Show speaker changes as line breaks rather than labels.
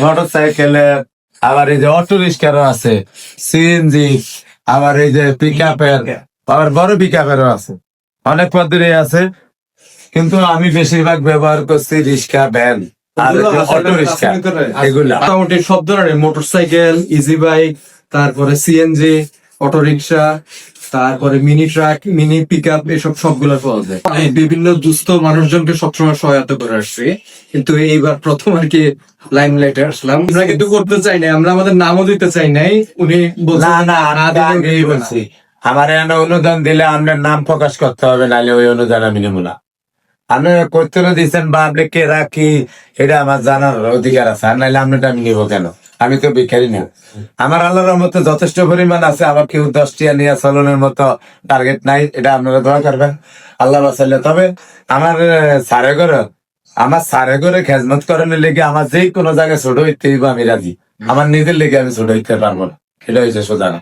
Motor সাইকেলে, আবার এই যে অটো রিক্সারও আছে, সিএনজি, আবার এই যে পিক আপের, আবার বড় পিক আপেরও আছে, অনেক পদ্ধতি আছে। কিন্তু আমি বেশিরভাগ ব্যবহার করছি রিক্সা, ভ্যান আর অটো রিক্সা, এগুলা।
মোটামুটি সব ধরনের মোটরসাইকেল, ইজি বাইক, তারপরে সিএনজি, অটো রিক্সা, তারপরে mini truck, mini pickup, এসব সবগুলো পাওয়া যায়। আমি বিভিন্ন দুস্থ মানুষজনকে সবসময় সহায়তা করে আসছি, কিন্তু এইবার প্রথম আর কি লাইমলাইটে আসলাম। আমরা কিন্তু করতে চাই নাই, আমরা আমাদের নামও দিতে চাই নাই। উনি বলছেন
না
না
আমি
দিলেও
আগেই
দিব না।
বলছি, আমার এখানে অনুদান দিলে আপনার নাম প্রকাশ করতে হবে, নাহলে ওই অনুদান আমি নেবো না। আপনি করতে দিচ্ছেন বা আপনি কে রাখি, এটা আমার জানার অধিকার আছে, আর নাহলে আপনারটা আমি নিবো কেন? আমি তো ভিখারি না। আমার আল্লাহর মতো যথেষ্ট পরিমাণ আছে, আমার কেউ 10 টিয়া নিয়ে চলনের মতো টার্গেট নাই। এটা আপনারা দোয়া করবেন, আল্লাহ বাঁচাইলে। তবে আমার সারে ঘরে, আমার সারে ঘরে খেজমত করানোর লেগে আমার যেই কোনো জায়গায় ছোট হইতে হইব আমি রাজি। আমার নিজের লেগে আমি ছোট হইতে পারবো না, এটা হয়েছে সোজা না।